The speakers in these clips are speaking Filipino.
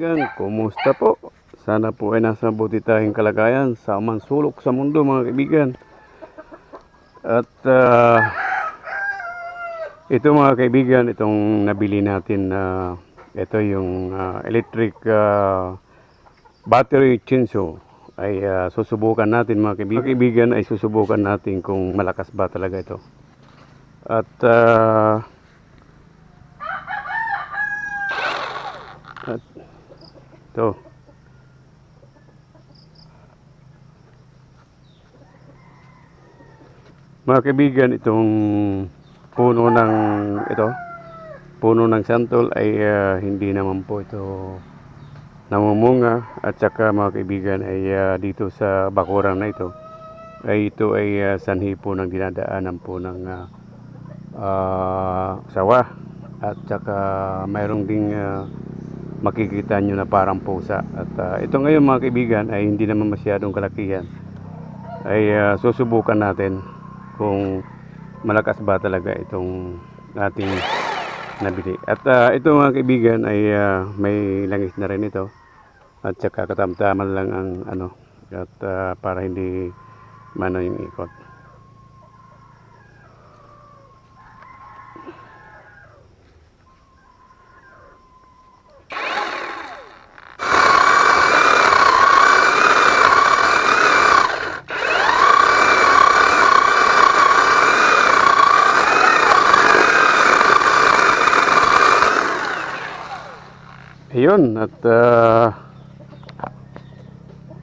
kaibigan, kumusta po? Sana po ay nasa mabuti tayong kalagayan sa man sulok sa mundo mga kaibigan. At ito mga kaibigan, itong nabili natin na ito yung electric battery chainsaw ay susubukan natin mga kaibigan, ay susubukan natin kung malakas ba talaga ito. At ito mga kaibigan, itong puno ng santol ay hindi naman po ito namumunga. At saka mga kaibigan ay dito sa bakuran na ito ay sanhi po ng dinadaanan po ng sawa. At saka mayroong ding makikita nyo na parang pusa. At ito ngayon mga kaibigan ay hindi naman masyadong kalakihan. Ay susubukan natin kung malakas ba talaga itong ating nabili. At ito mga kaibigan ay may langis na rin ito. At saka katamtaman lang ang at para hindi mano yung ikot. Ayun, at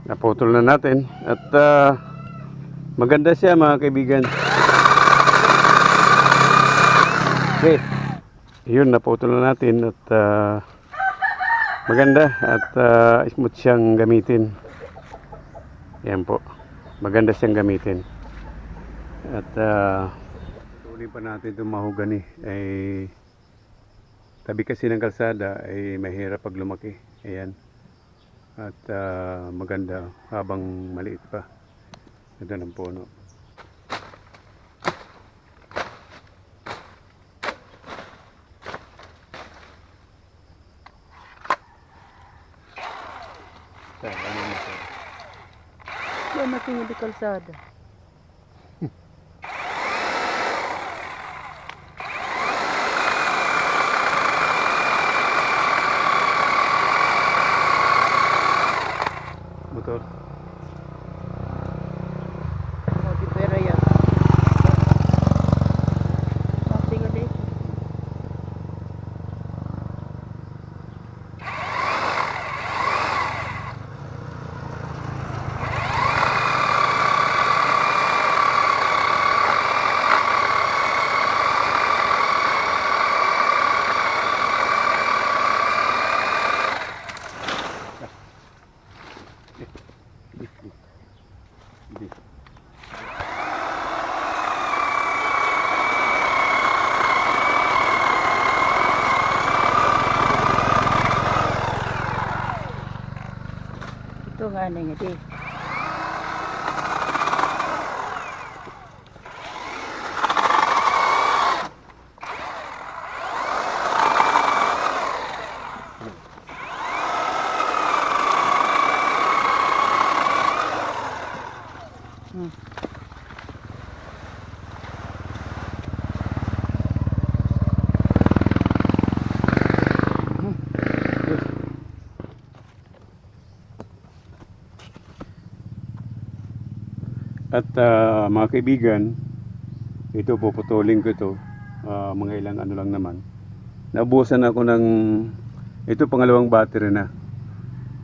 naputol na natin. At maganda siya mga kaibigan. Okay, ayun, naputol na natin. At maganda at smooth siyang gamitin. Yan po, maganda siyang gamitin. At tuloy pa natin itong mahogani ay tabi kasi ng kalsada ay mahirap pag lumaki. Ayan. At maganda habang maliit pa. Ito ng puno. Yan natin yung kalsada. Motor. Oh, di pera yan. Tingnan din. Ito nga na nga di. At mga kaibigan, ito puputulin ko ito, mga ilang ano lang naman. Naubusan ako ng ito, pangalawang battery na.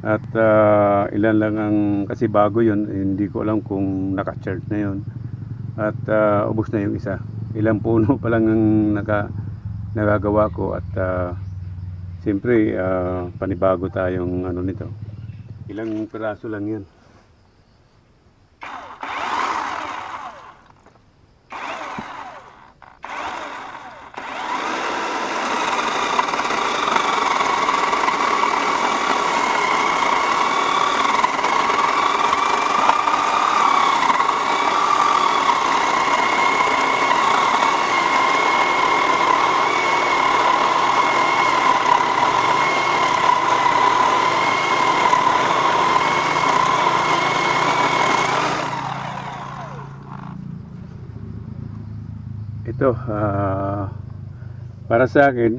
At ilan lang ang, kasi bago yun, hindi ko alam kung naka-charge na yun. At ubos na yung isa. Ilang puno pa lang ang nagagawa ko. At siyempre panibago tayong ano nito. Ilang piraso lang yan. ito, para sa akin,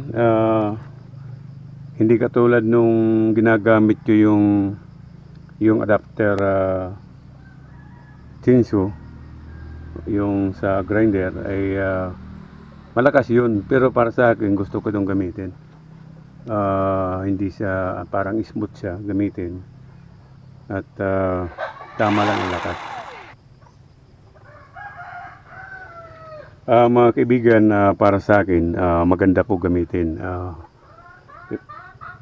hindi katulad nung ginagamit ko yung adapter chinso, yung sa grinder ay malakas yun, pero para sa akin gusto ko itong gamitin. Hindi siya parang smooth siya gamitin at tama lang ang lakas. Mga kaibigan, para sa akin maganda po gamitin.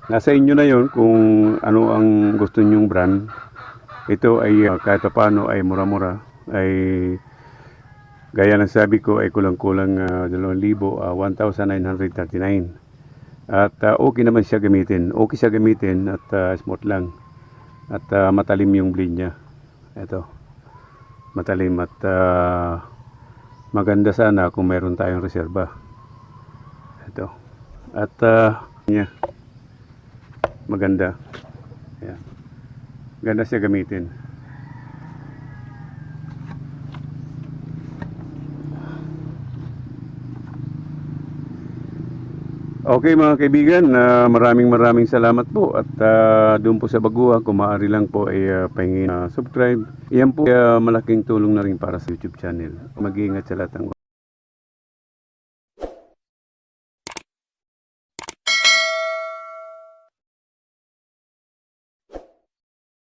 Nasa inyo na yon kung ano ang gusto nyong brand. Ito ay kahit paano ay mura-mura, ay gaya ng sabi ko ay kulang-kulang 1,939. At okay naman siya gamitin. Okay siya gamitin at smooth lang. At matalim yung blade niya. Ito. Matalim at maganda sana kung meron tayong reserba. Ito. At niya. Maganda. Ayan. Ganda siya gamitin. Okay mga kaibigan, maraming salamat po at doon po sa baguhan, kung maaari lang po ay pahingin subscribe. Iyan po malaking tulong na rin para sa YouTube channel. Mag-iingat sa lahat ng